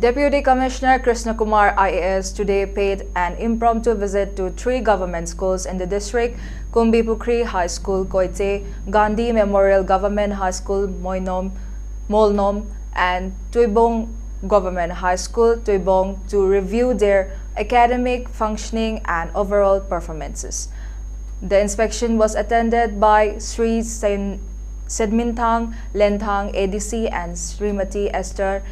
Deputy Commissioner Krishna Kumar IAS today paid an impromptu visit to 3 government schools in the district: Kumbipukri High School, Koite, Gandhi Memorial Government High School, Molnom, and Tuibong Government High School, Tuibong, to review their academic functioning and overall performances. The inspection was attended by Sri Sedmintang Lentang ADC and Srimati Esther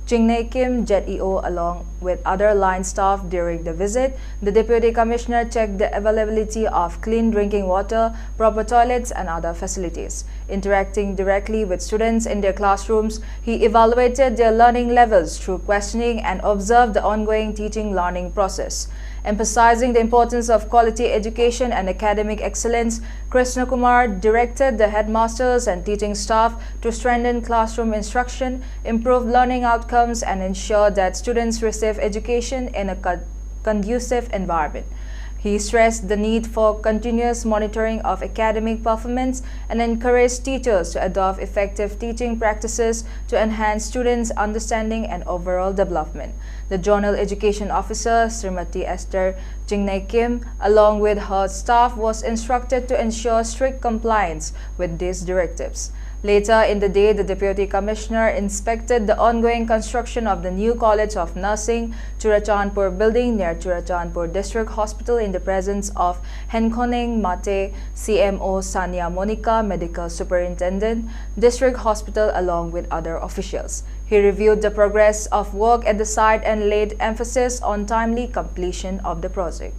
Kim JEO along with other line staff. During the visit, the Deputy Commissioner checked the availability of clean drinking water, proper toilets and other facilities. Interacting directly with students in their classrooms, he evaluated their learning levels through questioning and observed the ongoing teaching-learning process. Emphasizing the importance of quality education and academic excellence, Krishna Kumar directed the headmasters and teaching staff to strengthen classroom instruction, improve learning outcomes, and ensure that students receive education in a conducive environment. He stressed the need for continuous monitoring of academic performance and encouraged teachers to adopt effective teaching practices to enhance students' understanding and overall development. The Zonal Education Officer, Srimati Esther Kim, along with her staff, was instructed to ensure strict compliance with these directives. Later in the day, the Deputy Commissioner inspected the ongoing construction of the new College of Nursing, Churachandpur building near Churachandpur District Hospital in the presence of Henkoneng Mate, CMO Sania Monica, Medical Superintendent, District Hospital, along with other officials. He reviewed the progress of work at the site and laid emphasis on timely completion of the project.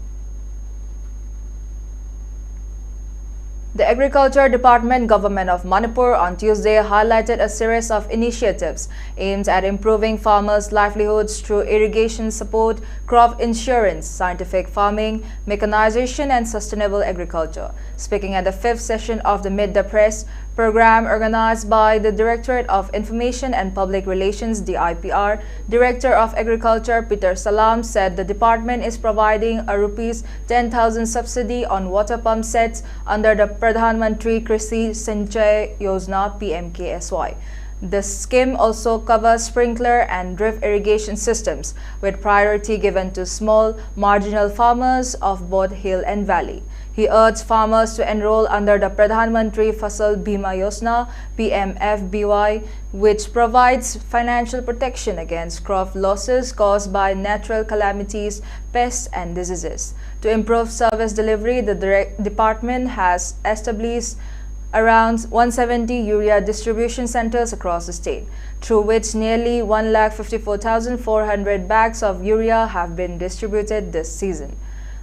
The Agriculture Department Government of Manipur on Tuesday highlighted a series of initiatives aimed at improving farmers' livelihoods through irrigation support, crop insurance, scientific farming, mechanization and sustainable agriculture. Speaking at the 5th session of the Meet the Press program organized by the Directorate of Information and Public Relations (DIPR), Director of Agriculture Peter Salam said the department is providing a Rs 10,000 subsidy on water pump sets under the Pradhan Mantri Krishi Sinchay Yojana (PMKSY). The scheme also covers sprinkler and drip irrigation systems, with priority given to small, marginal farmers of both hill and valley. He urged farmers to enroll under the Pradhan Mantri Fasal Bima Yojana (PMFBY), which provides financial protection against crop losses caused by natural calamities, pests and diseases. To improve service delivery, the department has established around 170 urea distribution centers across the state, through which nearly 154,400 bags of urea have been distributed this season.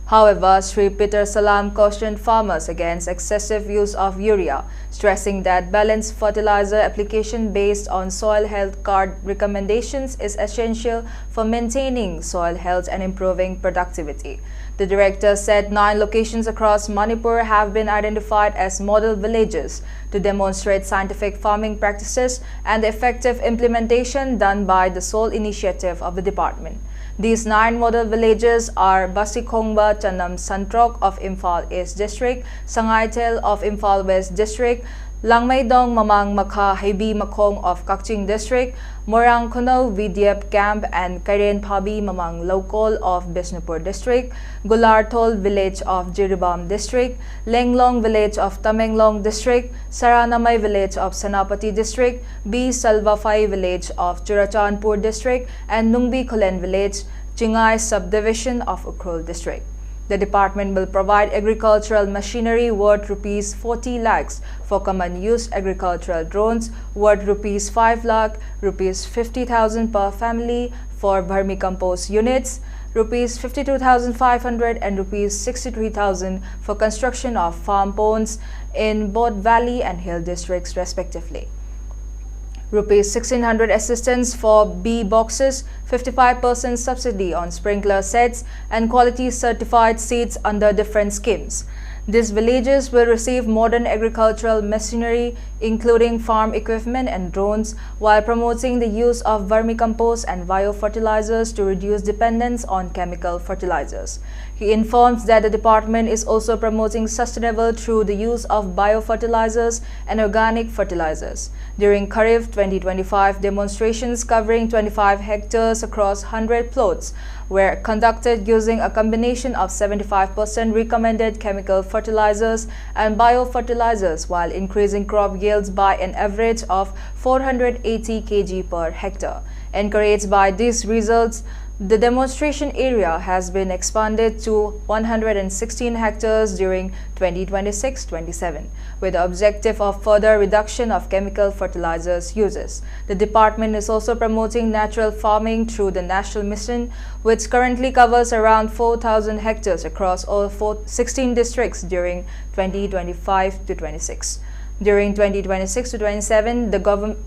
However, Sri Peter Salam cautioned farmers against excessive use of urea, stressing that balanced fertilizer application based on soil health card recommendations is essential for maintaining soil health and improving productivity. The director said 9 locations across Manipur have been identified as model villages to demonstrate scientific farming practices and the effective implementation done by the sole initiative of the department. These 9 model villages are Basikhongba Chanam Santrok of Imphal East District, Sangaitel of Imphal West District, Langmaydong Mamang Makha Hebi Makhong of Kakching District, Morang Kuno Vidyap Camp and Karen Phabi Mamang Lokol of Bishnupur District, Gulartol Village of Jiribam District, Lenglong Village of Tamenglong District, Saranamay Village of Senapati District, B. Salvafai Village of Churachandpur District, and Nungbi Kulen Village, Chingai Subdivision of Ukhrul District. The department will provide agricultural machinery worth Rs 40 lakhs for common use agricultural drones worth Rs 5 lakh, Rs 50,000 per family for vermicompost units, Rs 52,500 and Rs 63,000 for construction of farm ponds in both valley and hill districts respectively. Rs 1,600 assistance for B boxes, 55% subsidy on sprinkler sets and quality certified seeds under different schemes. These villages will receive modern agricultural machinery, including farm equipment and drones, while promoting the use of vermicompost and biofertilizers to reduce dependence on chemical fertilizers. He informs that the department is also promoting sustainable through the use of biofertilizers and organic fertilizers. During Kharif 2025, demonstrations covering 25 hectares across 100 plots were conducted using a combination of 75% recommended chemical fertilizers and biofertilizers, while increasing crop yields by an average of 480 kg per hectare. Encouraged by these results, the demonstration area has been expanded to 116 hectares during 2026-27, with the objective of further reduction of chemical fertilizers uses. The department is also promoting natural farming through the National Mission, which currently covers around 4,000 hectares across all 16 districts during 2025-26. During 2026-27,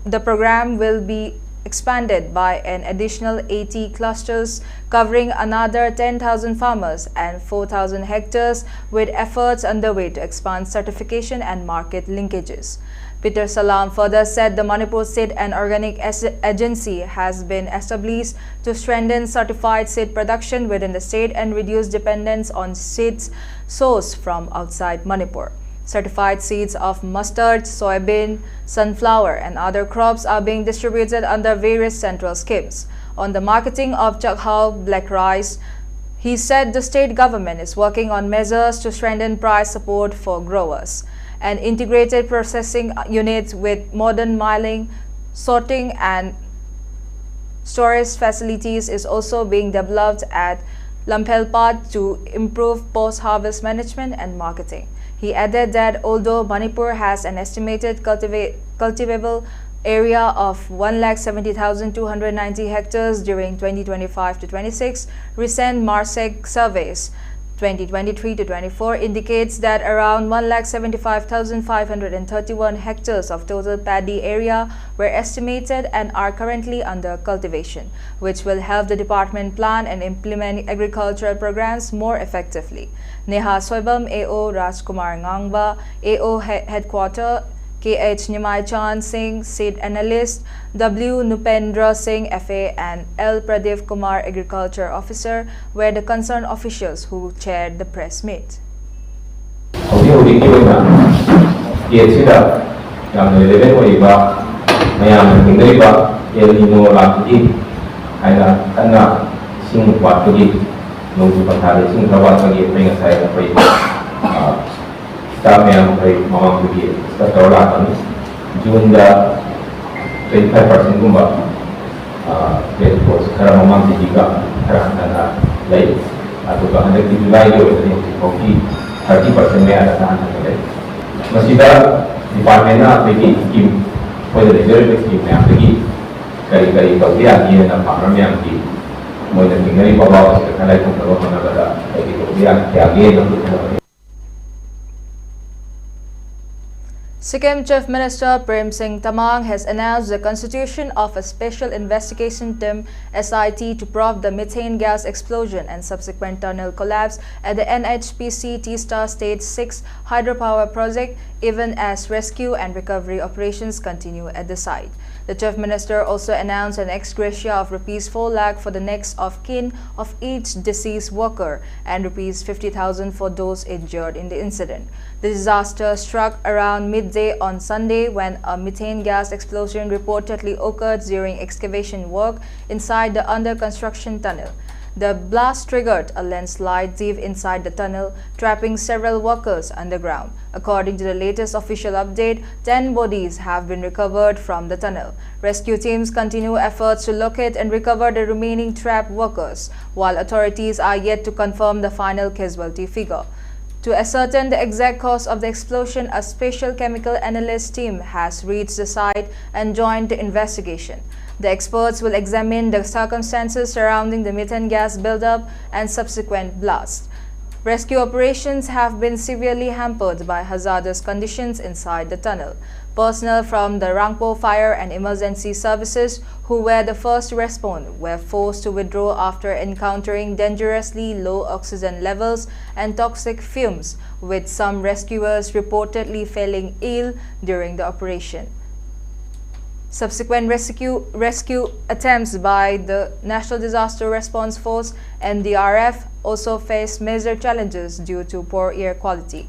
the program will be expanded by an additional 80 clusters covering another 10,000 farmers and 4,000 hectares, with efforts underway to expand certification and market linkages. Peter Salam further said the Manipur Seed and Organic Agency has been established to strengthen certified seed production within the state and reduce dependence on seeds sourced from outside Manipur. Certified seeds of mustard, soybean, sunflower and other crops are being distributed under various central schemes. On the marketing of chakhao black rice, he said the state government is working on measures to strengthen price support for growers. An integrated processing unit with modern milling, sorting and storage facilities is also being developed at Lamphelpat to improve post-harvest management and marketing. He added that although Manipur has an estimated cultivable area of 170,290 hectares during 2025-26, recent MARSEC surveys 2023-24 indicates that around 175,531 hectares of total paddy area were estimated and are currently under cultivation, which will help the department plan and implement agricultural programs more effectively. Neha Soibam, AO Rajkumar Ngangba, AO Headquarter, KH Nimai Chan Singh, Seed Analyst, W. Nupendra Singh, FA, and L. Pradeep Kumar, Agriculture Officer, were the concerned officials who chaired the press meet. Staff yang mamang pergi setelah lakukan June dah 25% kumba jadi sekarang mamang juga sekarang ada lain atau bahkan di Julai itu jadi kopi 30% ada tahan lagi masih dah departmentnya pergi skim pada reserve skim yang pergi kali-kali bagian dia nak program yang di mulai dari bawah sekarang itu kalau mana ada jadi bagian yang untuk Sikkim Chief Minister Prem Singh Tamang has announced the constitution of a special investigation team SIT to probe the methane gas explosion and subsequent tunnel collapse at the NHPC Teesta Stage 6 hydropower project, even as rescue and recovery operations continue at the site. The Chief Minister also announced an ex gratia of Rs 4 lakh for the next of kin of each deceased worker and Rs 50,000 for those injured in the incident. The disaster struck around midday on Sunday when a methane gas explosion reportedly occurred during excavation work inside the under-construction tunnel. The blast triggered a landslide deep inside the tunnel, trapping several workers underground. According to the latest official update, 10 bodies have been recovered from the tunnel. Rescue teams continue efforts to locate and recover the remaining trapped workers, while authorities are yet to confirm the final casualty figure. To ascertain the exact cause of the explosion, a special chemical analyst team has reached the site and joined the investigation. The experts will examine the circumstances surrounding the methane gas buildup and subsequent blast. Rescue operations have been severely hampered by hazardous conditions inside the tunnel. Personnel from the Rangpo Fire and Emergency Services, who were the first to respond, were forced to withdraw after encountering dangerously low oxygen levels and toxic fumes, with some rescuers reportedly falling ill during the operation. Subsequent rescue attempts by the National Disaster Response Force (NDRF) also faced major challenges due to poor air quality,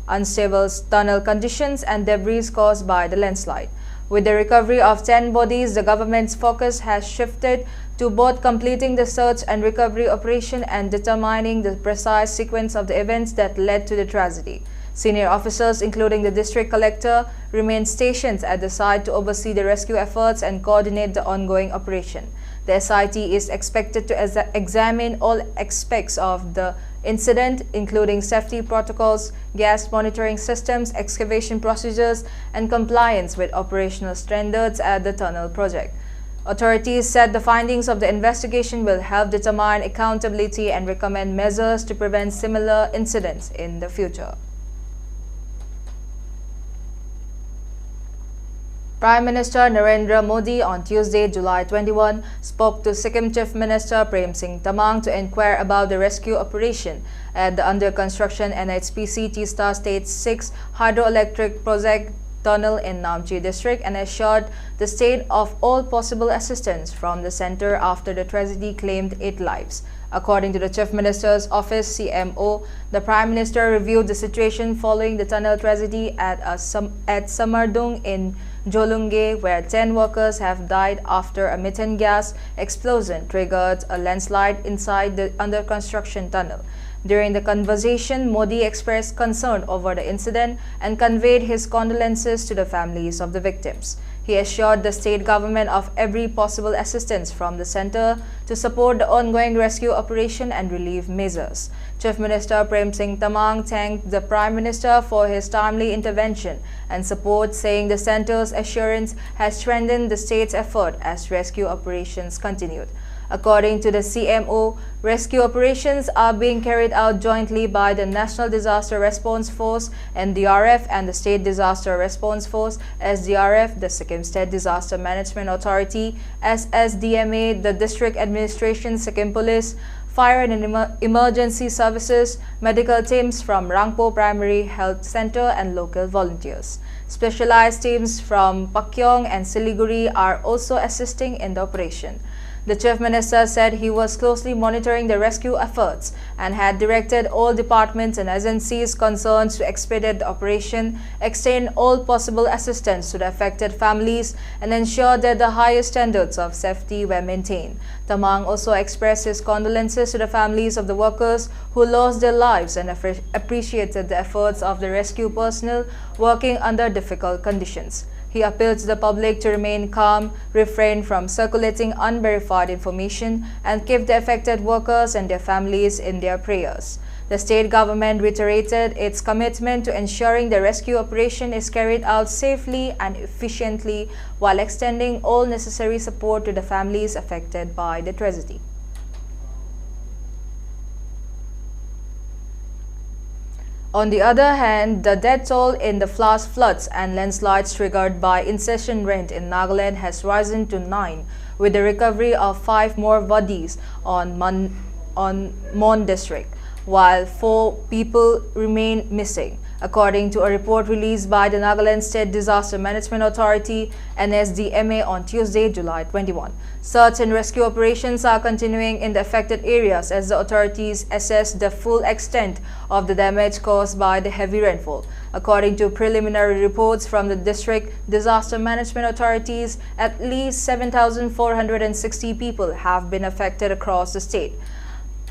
unstable tunnel conditions, and debris caused by the landslide. With the recovery of 10 bodies, the government's focus has shifted to both completing the search and recovery operation and determining the precise sequence of the events that led to the tragedy. Senior officers, including the district collector, remain stationed at the site to oversee the rescue efforts and coordinate the ongoing operation. The SIT is expected to examine all aspects of the incident, including safety protocols, gas monitoring systems, excavation procedures, and compliance with operational standards at the tunnel project. Authorities said the findings of the investigation will help determine accountability and recommend measures to prevent similar incidents in the future. Prime Minister Narendra Modi on Tuesday, July 21, spoke to Sikkim Chief Minister Prem Singh Tamang to inquire about the rescue operation at the under-construction NHPC Tista Stage 6 hydroelectric project tunnel in Namchi district and assured the state of all possible assistance from the centre after the tragedy claimed 8 lives. According to the Chief Minister's office (CMO), the Prime Minister reviewed the situation following the tunnel tragedy at Samardung in Jolunge, where 10 workers have died after a methane gas explosion triggered a landslide inside the under-construction tunnel. During the conversation, Modi expressed concern over the incident and conveyed his condolences to the families of the victims. He assured the state government of every possible assistance from the centre to support the ongoing rescue operation and relief measures. Chief Minister Prem Singh Tamang thanked the Prime Minister for his timely intervention and support, saying the centre's assurance has strengthened the state's effort as rescue operations continued. According to the CMO, rescue operations are being carried out jointly by the National Disaster Response Force (NDRF) and the State Disaster Response Force (SDRF), the Sikkim State Disaster Management Authority (SSDMA), the District Administration, Sikkim Police, Fire and Emergency Services, medical teams from Rangpo Primary Health Center, and local volunteers. Specialized teams from Pakyong and Siliguri are also assisting in the operation. The Chief Minister said he was closely monitoring the rescue efforts and had directed all departments and agencies concerned to expedite the operation, extend all possible assistance to the affected families, and ensure that the highest standards of safety were maintained. Tamang also expressed his condolences to the families of the workers who lost their lives and appreciated the efforts of the rescue personnel working under difficult conditions. He appealed to the public to remain calm, refrain from circulating unverified information, and keep the affected workers and their families in their prayers. The state government reiterated its commitment to ensuring the rescue operation is carried out safely and efficiently while extending all necessary support to the families affected by the tragedy. On the other hand, the death toll in the flash floods and landslides triggered by incessant rain in Nagaland has risen to 9, with the recovery of 5 more bodies on Mon district, while 4 people remain missing, according to a report released by the Nagaland State Disaster Management Authority (NSDMA) on Tuesday, July 21. Search and rescue operations are continuing in the affected areas as the authorities assess the full extent of the damage caused by the heavy rainfall. According to preliminary reports from the District Disaster Management Authorities, at least 7,460 people have been affected across the state.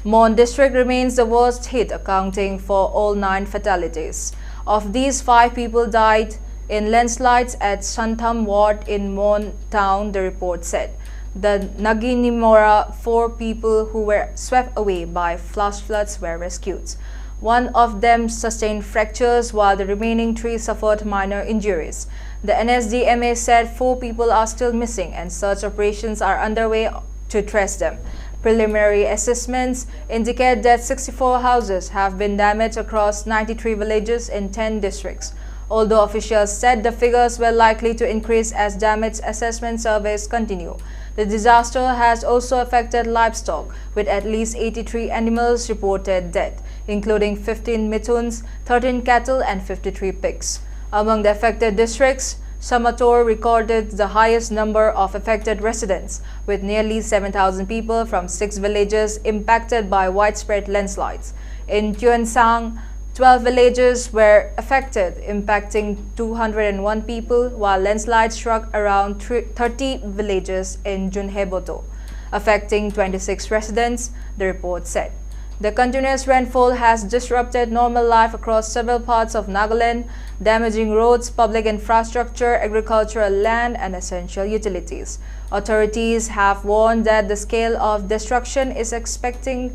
Mon district remains the worst hit, accounting for all 9 fatalities. Of these, 5 people died in landslides at Santham ward in Mon town, the report said. The Naginimora 4 people who were swept away by flash floods were rescued. 1 of them sustained fractures while the remaining 3 suffered minor injuries. The NSDMA said 4 people are still missing and search operations are underway to trace them. Preliminary assessments indicate that 64 houses have been damaged across 93 villages in 10 districts. Although officials said the figures were likely to increase as damage assessment surveys continue, the disaster has also affected livestock, with at least 83 animals reported dead, including 15 mituns, 13 cattle and 53 pigs. Among the affected districts, Samator recorded the highest number of affected residents, with nearly 7,000 people from 6 villages impacted by widespread landslides. In Tuensang, 12 villages were affected, impacting 201 people, while landslides struck around 30 villages in Junheboto, affecting 26 residents, the report said. The continuous rainfall has disrupted normal life across several parts of Nagaland, damaging roads, public infrastructure, agricultural land, and essential utilities. Authorities have warned that the scale of destruction is expected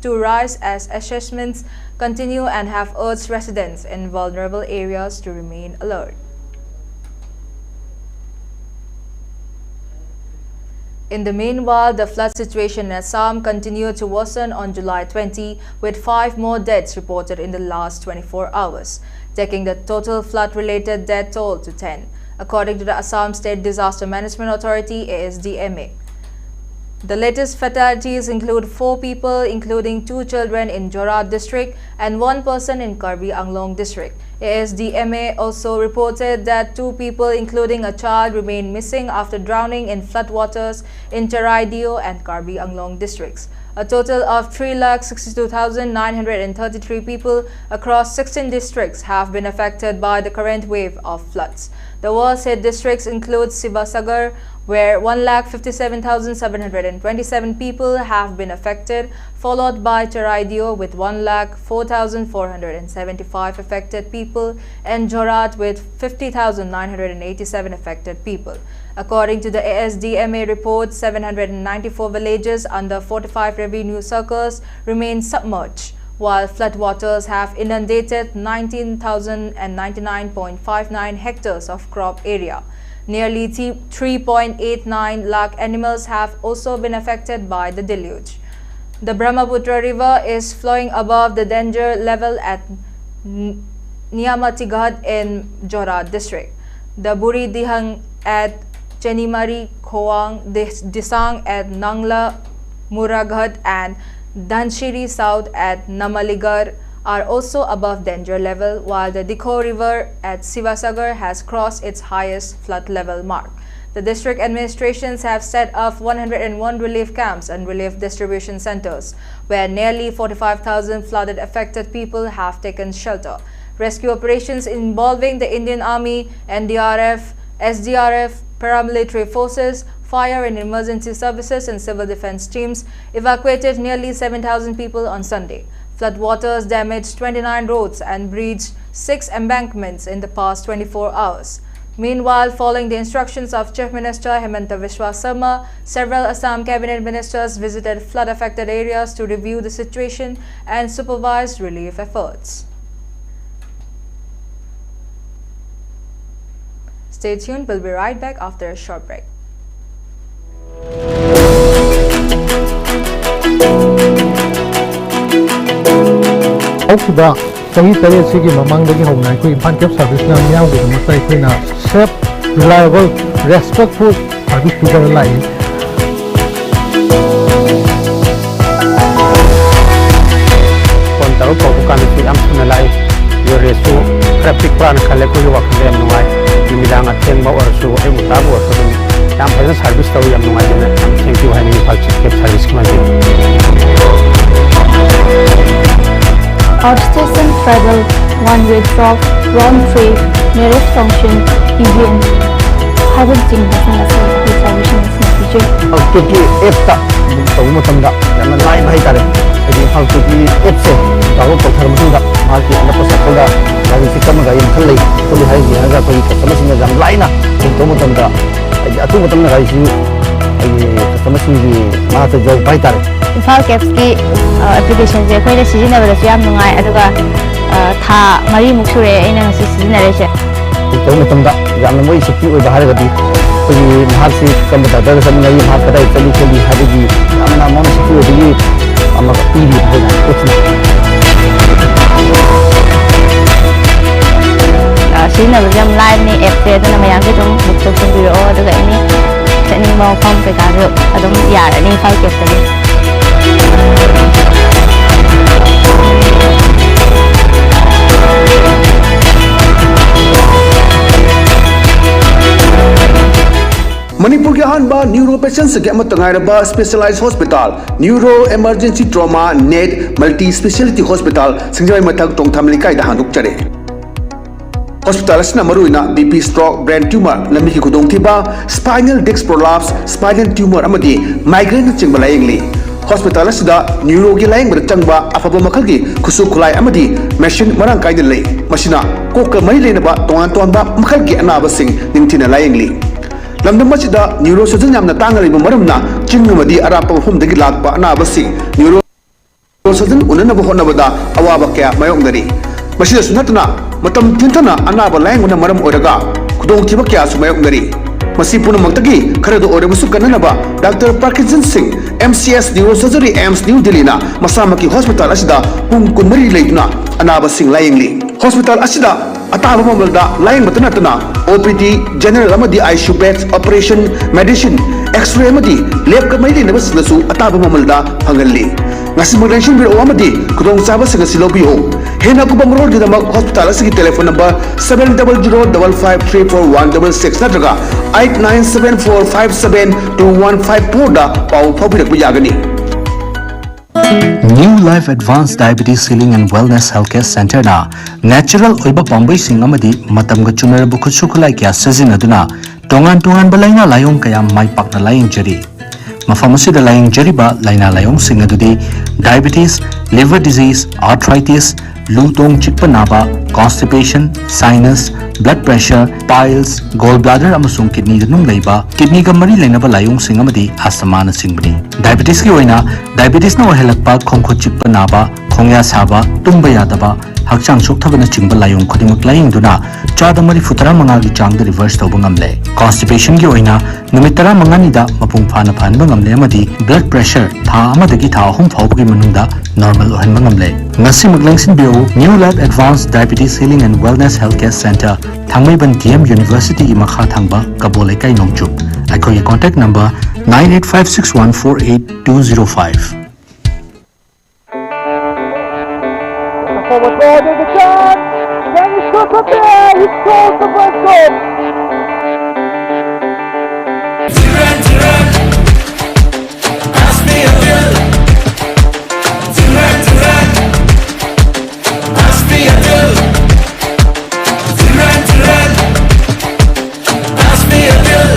to rise as assessments continue and have urged residents in vulnerable areas to remain alert. In the meanwhile, the flood situation in Assam continued to worsen on July 20, with 5 more deaths reported in the last 24 hours, taking the total flood-related death toll to 10, according to the Assam State Disaster Management Authority (ASDMA). The latest fatalities include 4 people, including 2 children in Jorat district and 1 person in Karbi Anglong district. ASDMA also reported that 2 people, including a child, remain missing after drowning in floodwaters in Teraidio and Karbi Anglong districts. A total of 3,62,933 people across 16 districts have been affected by the current wave of floods. The worst-hit districts include Sivasagar, where 1,57,727 people have been affected, followed by Teraidio with 1,04,475 affected people, and Jorat with 50,987 affected people. According to the ASDMA report, 794 villages under 45 revenue circles remain submerged, while floodwaters have inundated 19,099.59 hectares of crop area. Nearly 3.89 lakh animals have also been affected by the deluge. The Brahmaputra River is flowing above the danger level at Niamatigad in Jorat district. The Buri Dihang at Chenimari, Khoang, Disang at Nangla, Muraghat and Dhanshiri South at Namaligar are also above danger level, while the Dikho River at Sivasagar has crossed its highest flood level mark. The district administrations have set up 101 relief camps and relief distribution centers, where nearly 45,000 flooded affected people have taken shelter. Rescue operations involving the Indian Army, NDRF, SDRF, paramilitary forces, fire and emergency services and civil defense teams evacuated nearly 7,000 people on Sunday. Floodwaters damaged 29 roads and breached 6 embankments in the past 24 hours. Meanwhile, following the instructions of Chief Minister Hemanta Biswa Sarma, several Assam cabinet ministers visited flood-affected areas to review the situation and supervise relief efforts. Stay tuned, we'll be right back after a short break. Okiba, Sahi Tare Sigi Mamang Dagi Home Night, Impan Cap Service Now Meow with Mustaina, safe, reliable, respectful service to the line. Kontaro Pokukan Am Sunalai, your resu, traffic plan Kaleku Wakam Nuai, Yimidang at Tenma or so, Emutabu or so. I'm present service to you. Thank you, Henry, for service. Outstation travel, one-way drop, round trip, nearest function, EVN. Harvesting the service message. Output EFTA, Tomatomda, and the line hider. How to be EFSE, Tao Potamunda, Market and the Posacoda, and Sikamaga in Kali, to the Hazi, customers in the Lina, Tomatomda. Aku betul nak isi customer sini mata jauh baik tar. Infal Capski application je, kau ini sejenak berjaya mengai, aduga tha mari muksure ini nasi sejenak aja. Itu betul tak? Jangan mau isi tu bahaya lagi. ꯑꯩꯈꯣꯏꯒꯤ ꯃꯍꯥꯛꯁꯤ ꯀꯔꯝꯕ ꯗꯥꯛꯇꯔꯗ ꯆꯠꯅꯤꯡꯉꯥꯏ ꯃꯍꯥꯛ ꯀꯗꯥꯏ ꯆꯠꯂꯤ ꯈꯣꯠꯂꯤ ꯍꯥꯏꯕꯒꯤ ꯌꯥꯝꯅ ꯃꯉꯣꯟꯗ ꯁꯦꯀ꯭ꯌꯨꯔꯤꯇꯤꯒꯤ ꯑꯃ ꯄꯤꯔꯤ ꯑꯩꯈꯣꯏꯅ ꯀꯣꯆꯤꯡ 시즌업을 좀 라이브니 앱에도 마양게 좀 목적 좀 비로 어디가 이미 채닝 뭐 펌 그가도 좀 야라니 파이겠더니 Manipur के अहम न्यूरो पेशेंट्स के specialised hospital neuro emergency trauma नेट मल्टी स्पेशलिटी हॉस्पिटल सिंगजाई मथक टोंगथाम लिकाई दा हांदुकचरे हॉस्पिटल असना मरुइना बीपी स्ट्रोक ब्रेन ट्यूमर लम्बी की खुदोंथिबा spinal disc prolapse spinal tumour अमदी माइग्रेन चिंगबा लायंगली हॉस्पिटल असदा न्यूरो की लायंग बद चंगबा अफबा मखल की खुसु खुलाई अमदी मशीन मरंग कायदे लई मसिना कोक मरी लेनबा तोंगान तोंबा मखल की अनाबा सिंग निंथिना लायंगली लमदम मसिदा न्यूरो सर्जन यामना तांगलिबा मरमना चिंगमदी अरापा मफमदगी लाकबा अनाबा सिंग न्यूरो सर्जन उननबा होनबदा अवाबा क्या मायोंगदरी मसिदा सुनतना मतम थिंथना अनाबा लायंगना मरम ओरगा खुदोंथिबा क्या सुमायोंगदरी मसी पुनमक्तगी खरदो ओरबसु कननबा doctor Parkinson Singh MCS neuro surgery AIIMS New Delhi ना मसामकी हॉस्पिटल असिदा पुंग कुनमरी लेदुना अनाबा सिंह लायंगली हॉस्पिटल असिदा अताबा ममलदा लायंग मतनतना OPD जनरल अमदी ICU beds operation medicine X ray अमदी लैब कमई लेनबा सिनसु अताबा ममलदा फंगल्ली ngasi maglensin biro amadi kudong saba singa silobiyo hena kubang rol gidamag hospital asigi telephone number 70055341666 natraga 8974572154 da pau phabirak buyagani New Life Advanced Diabetes Healing and Wellness Healthcare Center na natural oiba pambai sing amadi matamga chunarabu khutsu khulai kya sajinaduna tongan balaina layong kaya mai pakna laying jari मफम असिदा लाइंग जरिबा लाइना लायोंग सिंग अदुदी diabetes liver disease arthritis लूतोंग चिकपा नाबा constipation sinus blood pressure piles gall bladder अमसुंग किडनी दनुंग लेबा किडनी का मरी लेनबा लायोंग सिंग अमदी आसमा न सिंगबनी डायबिटीज की ओइना डायबिटीज न ओहेलकपा खोंखो चिकपा नाबा खोंया साबा तुम्बा यादबा हक्चांग सोक्थबना चिंगबा लायोंग खुदिमक लाइंगदुना चादा मरी फुतरा मंगा की चांग द रिवर्स तौबा ngamle कॉन्स्टिपेशन की ओइना नुमित तरा मंगानी दा मपुंग फाना फानबा ngamle amadi ब्लड प्रेशर था अमदगी था अहुम फाउबगी मनुंगदा नॉर्मल ओहनबा ngamle ngasi maglangsin bio New Life Advanced Diabetes Healing and Wellness Health Care Centre Thangmeiband DM University की मखा थांगबा कबोले काई नोंगचुक अखोय contact number 9856148205 Forward ball, there's a chance. Can he score from there? He scores the first goal. Durand, pass me a bill. Durand, pass me a bill. Durand, pass me a bill. Durand, pass me a bill.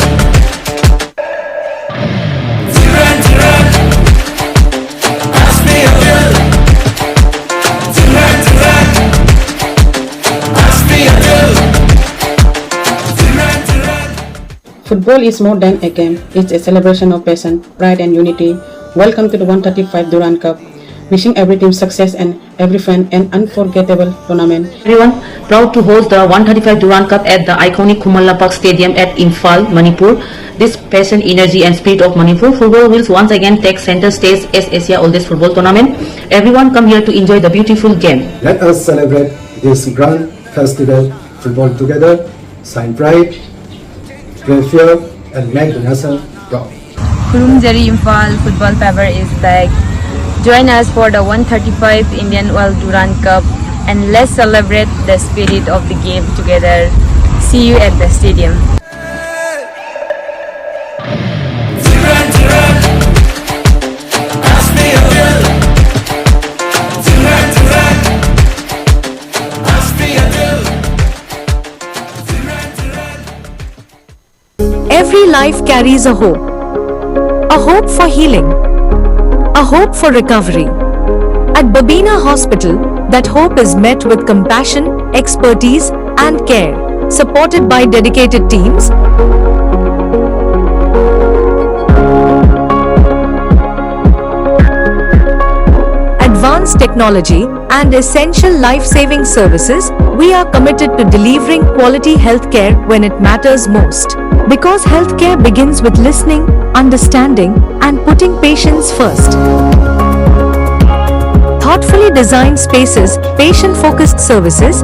Football is more than a game. It's a celebration of passion, pride and unity. Welcome to the 135 Durand Cup. Wishing every team success and every fan an unforgettable tournament. Everyone, proud to host the 135 Durand Cup at the iconic Kumalapak Stadium at Imphal, Manipur. This passion, energy and spirit of Manipur football will once again take center stage as Asia's oldest football tournament. Everyone come here to enjoy the beautiful game. Let us celebrate this grand festival football together, sign pride, play fair and make the nation proud. Kurumjari Imphal football fever is back. Join us for the 135 Indian World Durand Cup and let's celebrate the spirit of the game together. See you at the stadium. Every life carries a hope for healing, a hope for recovery. At Babina Hospital, that hope is met with compassion, expertise and care, supported by dedicated teams. Advanced technology and essential life-saving services, we are committed to delivering quality healthcare when it matters most. Because healthcare begins with listening, understanding, and putting patients first. Thoughtfully designed spaces, patient-focused services,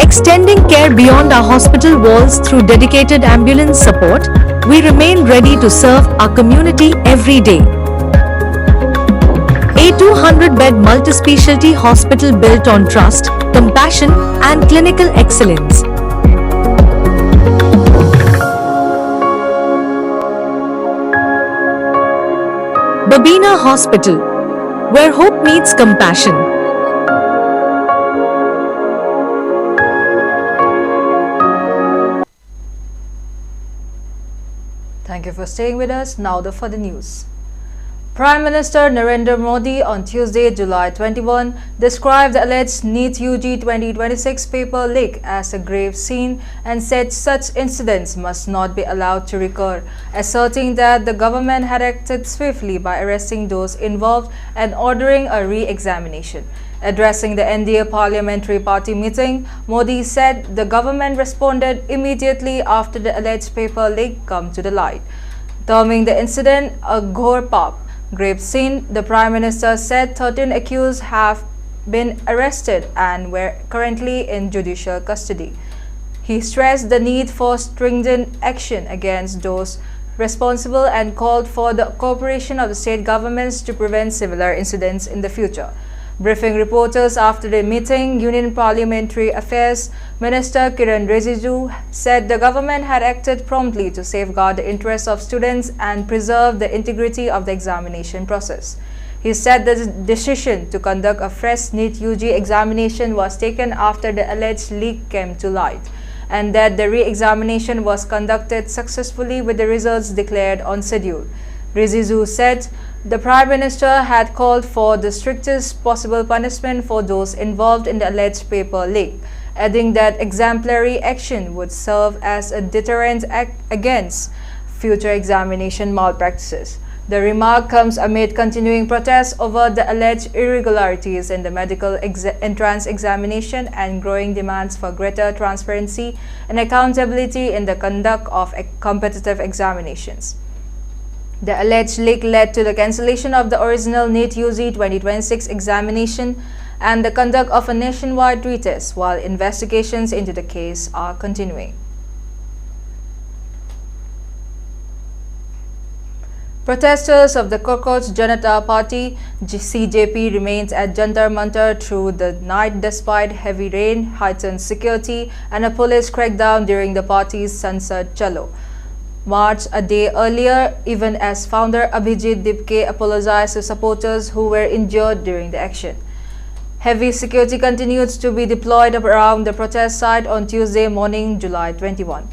extending care beyond our hospital walls through dedicated ambulance support, we remain ready to serve our community every day. A 200-bed multi-specialty hospital built on trust, compassion, and clinical excellence. Babina Hospital, where hope meets compassion. Thank you for staying with us. Now the further news. Prime Minister Narendra Modi on Tuesday, July 21, described the alleged NEET UG 2026 paper leak as a grave scene and said such incidents must not be allowed to recur, asserting that the government had acted swiftly by arresting those involved and ordering a re-examination. Addressing the NDA parliamentary party meeting, Modi said the government responded immediately after the alleged paper leak came to the light. Terming the incident a grave scene, the Prime Minister said 13 accused have been arrested and were currently in judicial custody. He stressed the need for stringent action against those responsible and called for the cooperation of the state governments to prevent similar incidents in the future. Briefing reporters after the meeting, Union Parliamentary Affairs Minister Kiren Rijiju said the government had acted promptly to safeguard the interests of students and preserve the integrity of the examination process. He said the decision to conduct a fresh NEET UG examination was taken after the alleged leak came to light, and that the re-examination was conducted successfully with the results declared on schedule. Rijiju said the Prime Minister had called for the strictest possible punishment for those involved in the alleged paper leak, adding that exemplary action would serve as a deterrent against future examination malpractices. The remark comes amid continuing protests over the alleged irregularities in the medical entrance examination and growing demands for greater transparency and accountability in the conduct of competitive examinations. The alleged leak led to the cancellation of the original NEET UG 2026 examination and the conduct of a nationwide retest, while investigations into the case are continuing. Protesters of the Cockroach Janata Party (CJP) remains at Jantar Mantar through the night despite heavy rain, heightened security, and a police crackdown during the party's Sansad Chalo march a day earlier, even as founder Abhijit Dipke apologized to supporters who were injured during the action. Heavy security continues to be deployed around the protest site on Tuesday morning, July 21.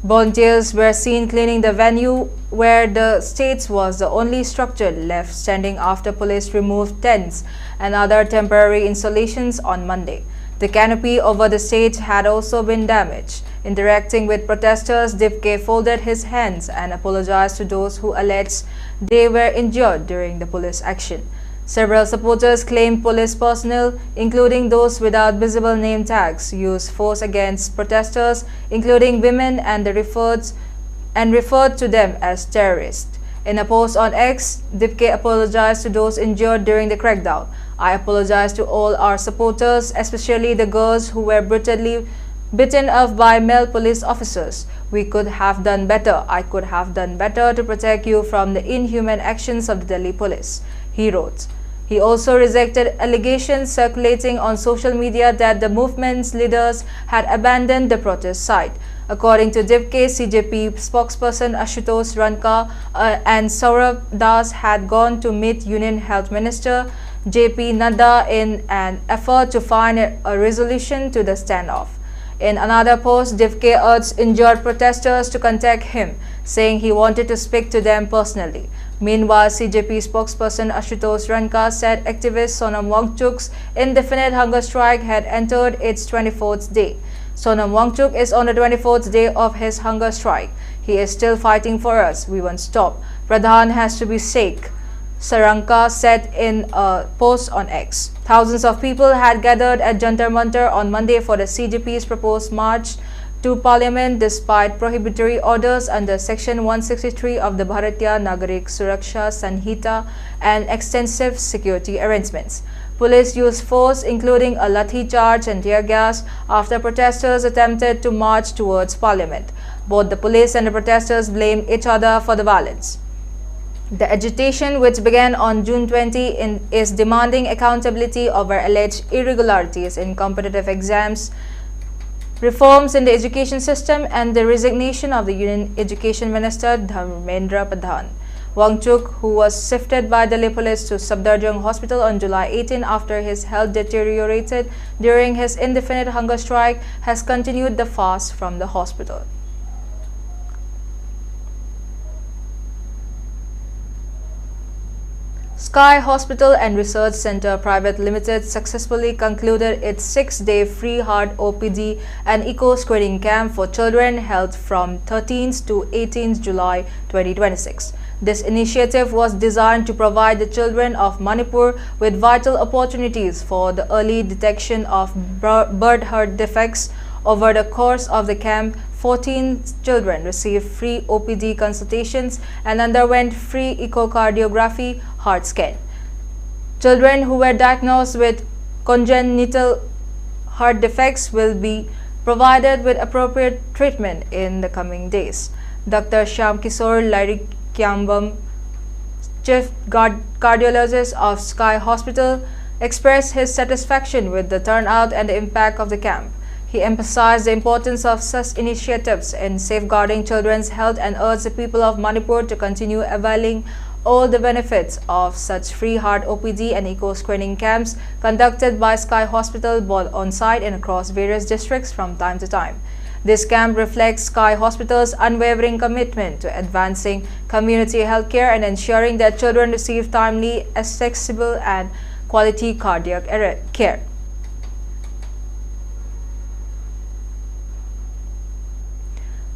Volunteers were seen cleaning the venue, where the stage was the only structure left standing after police removed tents and other temporary installations on Monday. The canopy over the stage had also been damaged. Interacting with protesters, Dipke folded his hands and apologized to those who alleged they were injured during the police action. Several supporters claimed police personnel, including those without visible name tags, used force against protesters, including women, and referred to them as terrorists. In a post on X, Dipke apologized to those injured during the crackdown. "I apologize to all our supporters, especially the girls who were brutally bitten off by male police officers. We could have done better. I could have done better to protect you from the inhuman actions of the Delhi police," he wrote. He also rejected allegations circulating on social media that the movement's leaders had abandoned the protest site. According to Dipke, CJP spokesperson Ashutosh Ranka and Saurabh Das had gone to meet Union Health Minister JP Nadda in an effort to find a resolution to the standoff. In another post, Dipke urged injured protesters to contact him, saying he wanted to speak to them personally. Meanwhile, CJP spokesperson Ashutosh Ranka said activist Sonam Wangchuk's indefinite hunger strike had entered its 24th day. Sonam Wangchuk is on the 24th day of his hunger strike. "He is still fighting for us. We won't stop. Pradhan has to be safe," Saranka said in a post on X. Thousands of people had gathered at Jantar Mantar on Monday for the CJP's proposed march to Parliament despite prohibitory orders under Section 163 of the Bharatiya Nagarik Suraksha Sanhita and extensive security arrangements. Police used force including a lathi charge and tear gas after protesters attempted to march towards Parliament. Both the police and the protesters blamed each other for the violence. The agitation, which began on June 20, is demanding accountability over alleged irregularities in competitive exams, reforms in the education system, and the resignation of the Union Education Minister Dharmendra Pradhan. Wangchuk, who was shifted by Delhi police to Safdarjung Hospital on July 18 after his health deteriorated during his indefinite hunger strike, has continued the fast from the hospital. Sky Hospital and Research Center Private Limited successfully concluded its 6-day free heart OPD and eco-screening camp for children held from 13th to 18th July 2026. This initiative was designed to provide the children of Manipur with vital opportunities for the early detection of birth heart defects. Over the course of the camp, 14 children received free OPD consultations and underwent free echocardiography heart scan. Children who were diagnosed with congenital heart defects will be provided with appropriate treatment in the coming days. Dr. Shyam Kishore Larikyambam, Chief Cardiologist of Sky Hospital, expressed his satisfaction with the turnout and the impact of the camp. He emphasized the importance of such initiatives in safeguarding children's health and urged the people of Manipur to continue availing all the benefits of such free heart OPD and eco-screening camps conducted by Sky Hospital both on-site and across various districts from time to time. This camp reflects Sky Hospital's unwavering commitment to advancing community health care and ensuring that children receive timely, accessible and quality cardiac care.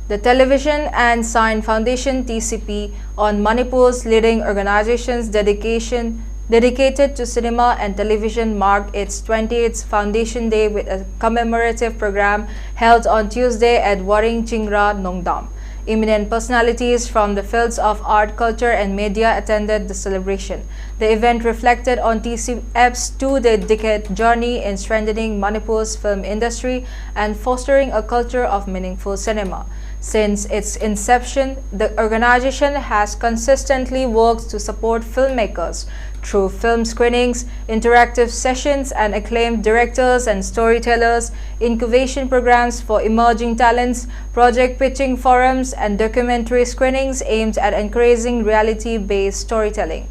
The Television and Sign Foundation (TCP) on Manipur's leading organizations dedicated to cinema and television marked its 28th Foundation Day with a commemorative program held on Tuesday at Waring Chingra, Nongdam. Eminent personalities from the fields of art, culture and media attended the celebration. The event reflected on TCF's two-decade journey in strengthening Manipur's film industry and fostering a culture of meaningful cinema. Since its inception, the organization has consistently worked to support filmmakers through film screenings, interactive sessions, and acclaimed directors and storytellers, incubation programs for emerging talents, project pitching forums, and documentary screenings aimed at encouraging reality-based storytelling.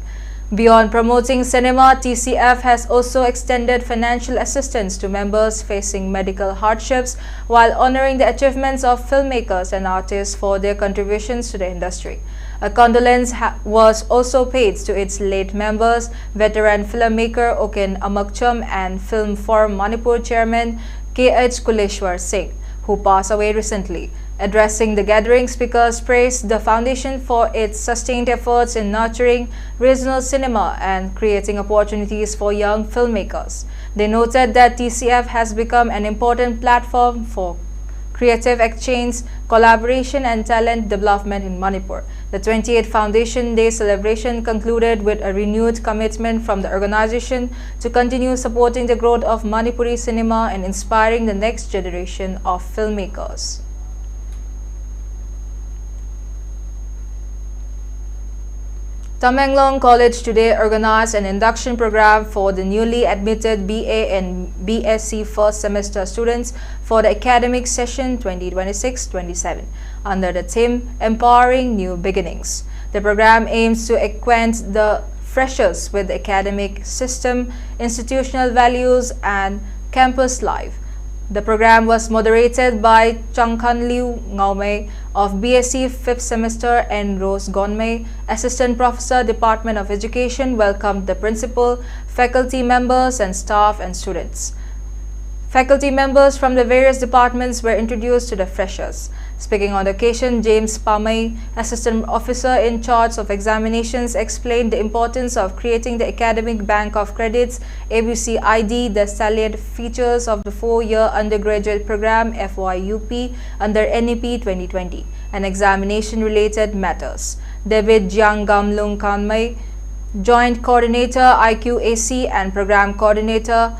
Beyond promoting cinema, TCF has also extended financial assistance to members facing medical hardships while honoring the achievements of filmmakers and artists for their contributions to the industry. A condolence was also paid to its late members, veteran filmmaker Oken Amakcham and Film Forum Manipur chairman K.H. Kuleshwar Singh, who passed away recently. Addressing the gathering, speakers praised the foundation for its sustained efforts in nurturing regional cinema and creating opportunities for young filmmakers. They noted that TCF has become an important platform for creative exchange, collaboration and talent development in Manipur. The 28th Foundation Day celebration concluded with a renewed commitment from the organization to continue supporting the growth of Manipuri cinema and inspiring the next generation of filmmakers. Tamenglong College today organized an induction program for the newly admitted BA and BSc first semester students for the academic session 2026-27 under the theme Empowering New Beginnings. The program aims to acquaint the freshers with the academic system, institutional values, and campus life. The program was moderated by Changkhan Liu Ngaume of BSc 5th semester and Rose Gonmei, Assistant Professor, Department of Education, welcomed the principal, faculty members and staff and students. Faculty members from the various departments were introduced to the freshers. Speaking on the occasion, James Pamay, Assistant Officer in charge of examinations, explained the importance of creating the Academic Bank of Credits (ABCID), the salient features of the 4-year undergraduate program FYUP under NEP 2020, and examination-related matters. David Jiangamlung Kanmay, Joint Coordinator IQAC and Program Coordinator,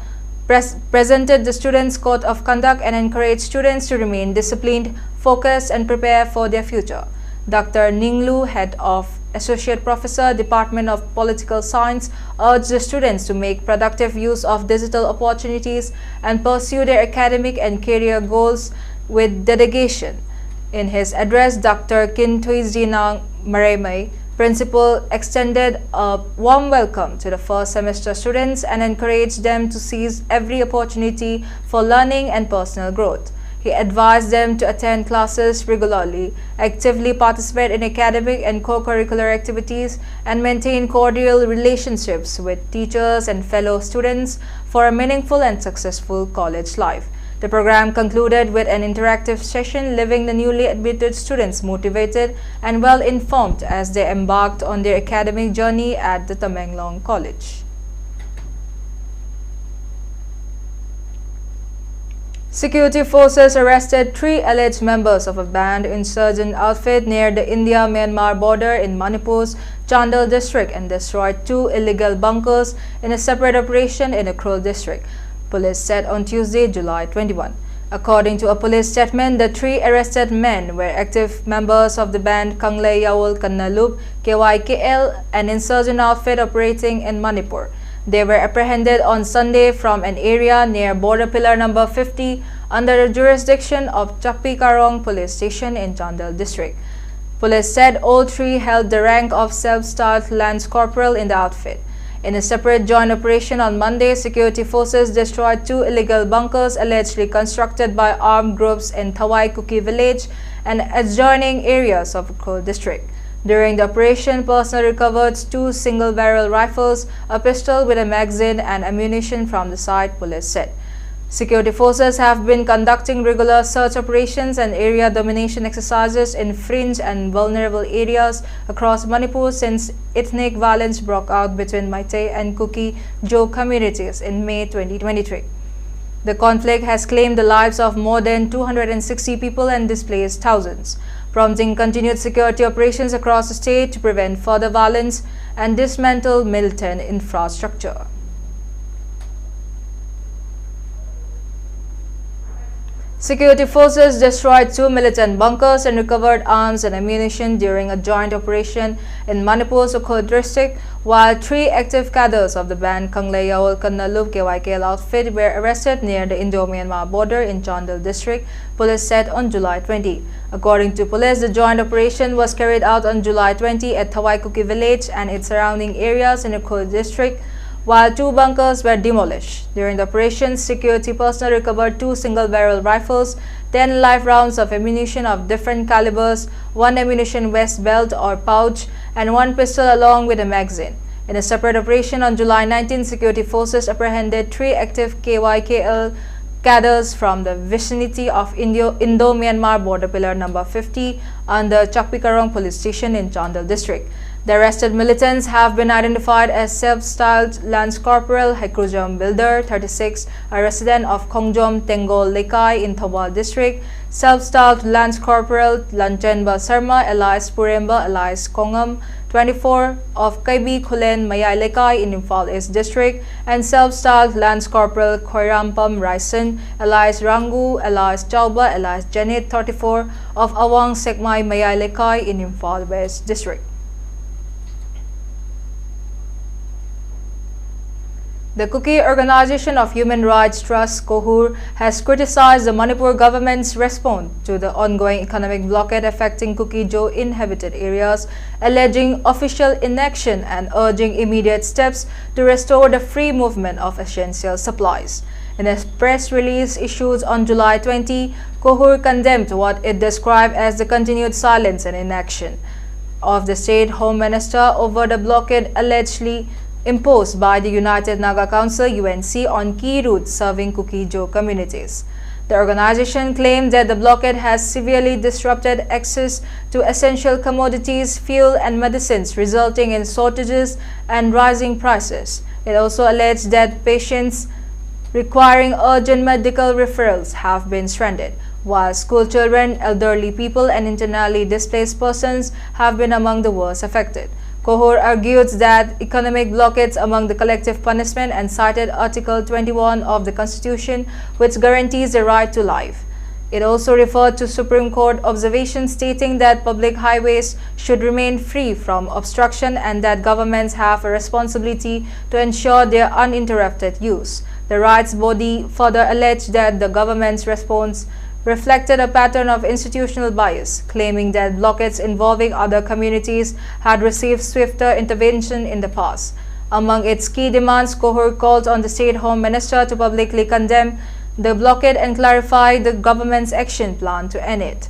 presented the Students' Code of Conduct and encouraged students to remain disciplined, focused and prepare for their future. Dr. Ninglu, Head of Associate Professor, Department of Political Science, urged the students to make productive use of digital opportunities and pursue their academic and career goals with dedication. In his address, Dr. Kintuizina Maremai, Principal, extended a warm welcome to the first semester students and encouraged them to seize every opportunity for learning and personal growth. He advised them to attend classes regularly, actively participate in academic and co-curricular activities, and maintain cordial relationships with teachers and fellow students for a meaningful and successful college life. The program concluded with an interactive session, leaving the newly admitted students motivated and well informed as they embarked on their academic journey at the Tamenglong College. Security forces arrested 3 alleged members of a banned insurgent outfit near the India-Myanmar border in Manipur's Chandel district and destroyed 2 illegal bunkers in a separate operation in the Krul district, police said on Tuesday, July 21. According to a police statement, the 3 arrested men were active members of the band Kanglei Yawol Kannalup KYKL, an insurgent outfit operating in Manipur. They were apprehended on Sunday from an area near border pillar number 50 under the jurisdiction of Chakpikarong police station in Chandel district. Police said all 3 held the rank of self-styled Lance Corporal in the outfit. In a separate joint operation on Monday, security forces destroyed 2 illegal bunkers allegedly constructed by armed groups in Thawai Kuki village and adjoining areas of Krul district. During the operation, personnel recovered 2 single-barrel rifles, a pistol with a magazine and ammunition from the site, police said. Security forces have been conducting regular search operations and area domination exercises in fringe and vulnerable areas across Manipur since ethnic violence broke out between Meitei and Kuki Jo communities in May 2023. The conflict has claimed the lives of more than 260 people and displaced thousands, prompting continued security operations across the state to prevent further violence and dismantle militant infrastructure. Security forces destroyed 2 militant bunkers and recovered arms and ammunition during a joint operation in Manipur's Ukhul district, while 3 active cadres of the band Kanglei Yawol Kannalup KYKL outfit were arrested near the Indo-Myanmar border in Chandel district, police said on July 20. According to police, the joint operation was carried out on July 20 at Thawai Kuki village and its surrounding areas in Ukhul district, while 2 bunkers were demolished. During the operation, security personnel recovered 2 single-barrel rifles, 10 live rounds of ammunition of different calibers, 1 ammunition vest belt or pouch, and 1 pistol along with a magazine. In a separate operation on July 19, security forces apprehended 3 active KYKL cadres from the vicinity of Indo-Myanmar border pillar number 50 under Chakpikarong police station in Chandel district. The arrested militants have been identified as self-styled Lance Corporal Hekrujam Bilder, 36, a resident of Kongjom Tengol Lekai in Thawal district, self-styled Lance Corporal Lanchenba Sarma alias Puremba alias Kongam, 24, of Kaibi Khulen Mayai Lekai in Imphal East district, and self-styled Lance Corporal Khoirampam Raisen alias Rangu alias Chauba alias Janet, 34, of Awang Sekmai Mayai Lekai in Imphal West district. The Kuki Organization of Human Rights Trust Kohur has criticized the Manipur government's response to the ongoing economic blockade affecting Kuki Jo inhabited areas, alleging official inaction and urging immediate steps to restore the free movement of essential supplies. In a press release issued on July 20, Kohur condemned what it described as the continued silence and inaction of the State Home Minister over the blockade, allegedly imposed by the United Naga Council UNC on key routes serving Kuki-Jo communities. The organization claimed that the blockade has severely disrupted access to essential commodities, fuel and medicines, resulting in shortages and rising prices. It also alleged that patients requiring urgent medical referrals have been stranded, while school children, elderly people and internally displaced persons have been among the worst affected. Kohor argued that economic blockades among the collective punishment and cited Article 21 of the Constitution, which guarantees the right to life. It also referred to Supreme Court observations stating that public highways should remain free from obstruction and that governments have a responsibility to ensure their uninterrupted use. The rights body further alleged that the government's response reflected a pattern of institutional bias, claiming that blockades involving other communities had received swifter intervention in the past. Among its key demands, Kohor called on the State Home Minister to publicly condemn the blockade and clarify the government's action plan to end it.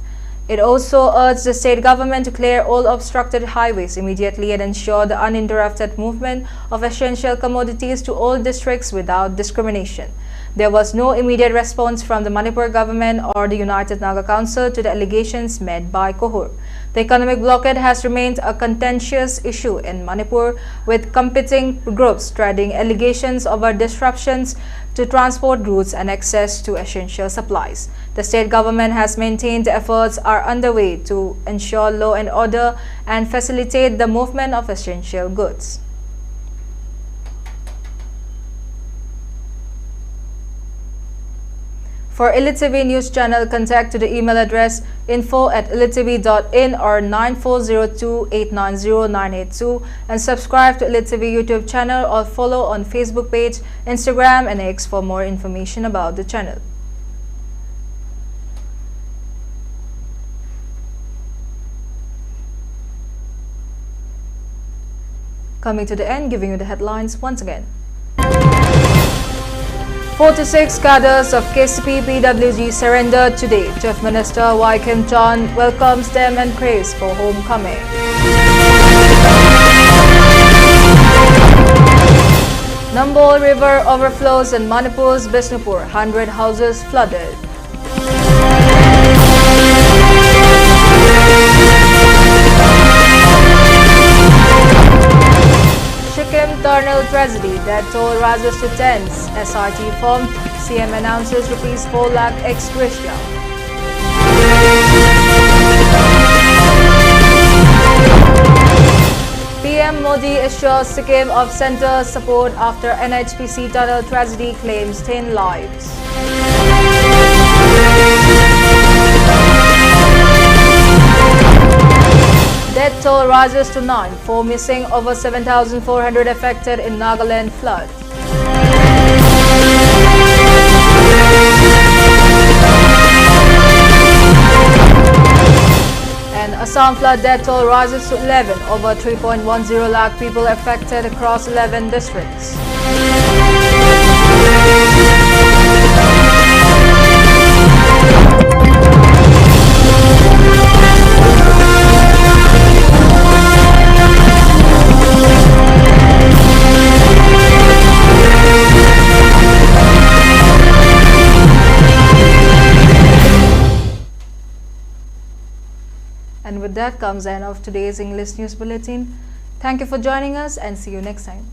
It also urged the state government to clear all obstructed highways immediately and ensure the uninterrupted movement of essential commodities to all districts without discrimination. There was no immediate response from the Manipur government or the United Naga Council to the allegations made by Kohor. The economic blockade has remained a contentious issue in Manipur, with competing groups treading allegations over disruptions to transport routes and access to essential supplies. The state government has maintained efforts are underway to ensure law and order and facilitate the movement of essential goods. For ELITETV News Channel, contact to the email address info@elitetv.in or 9402-890-982 and subscribe to ELITETV YouTube channel or follow on Facebook page, Instagram and X for more information about the channel. Coming to the end, giving you the headlines once again. 46 cadres of KCP PWG surrendered today. Chief Minister Y. Kim Chan welcomes them and prays for homecoming. Nambol River overflows in Manipur's Bishnupur. 100 houses flooded. Sikkim tornado tragedy, death toll rises to tens. SIT formed. CM announces ₹4 lakh ex gratia. PM Modi assures Sikkim of centre support after NHPC tunnel tragedy, claims 10 lives. Death toll rises to 9, 4 missing, over 7,400 affected in Nagaland flood. And Assam flood death toll rises to 11, over 3.10 lakh people affected across 11 districts. And with that comes the end of today's English News Bulletin. Thank you for joining us and see you next time.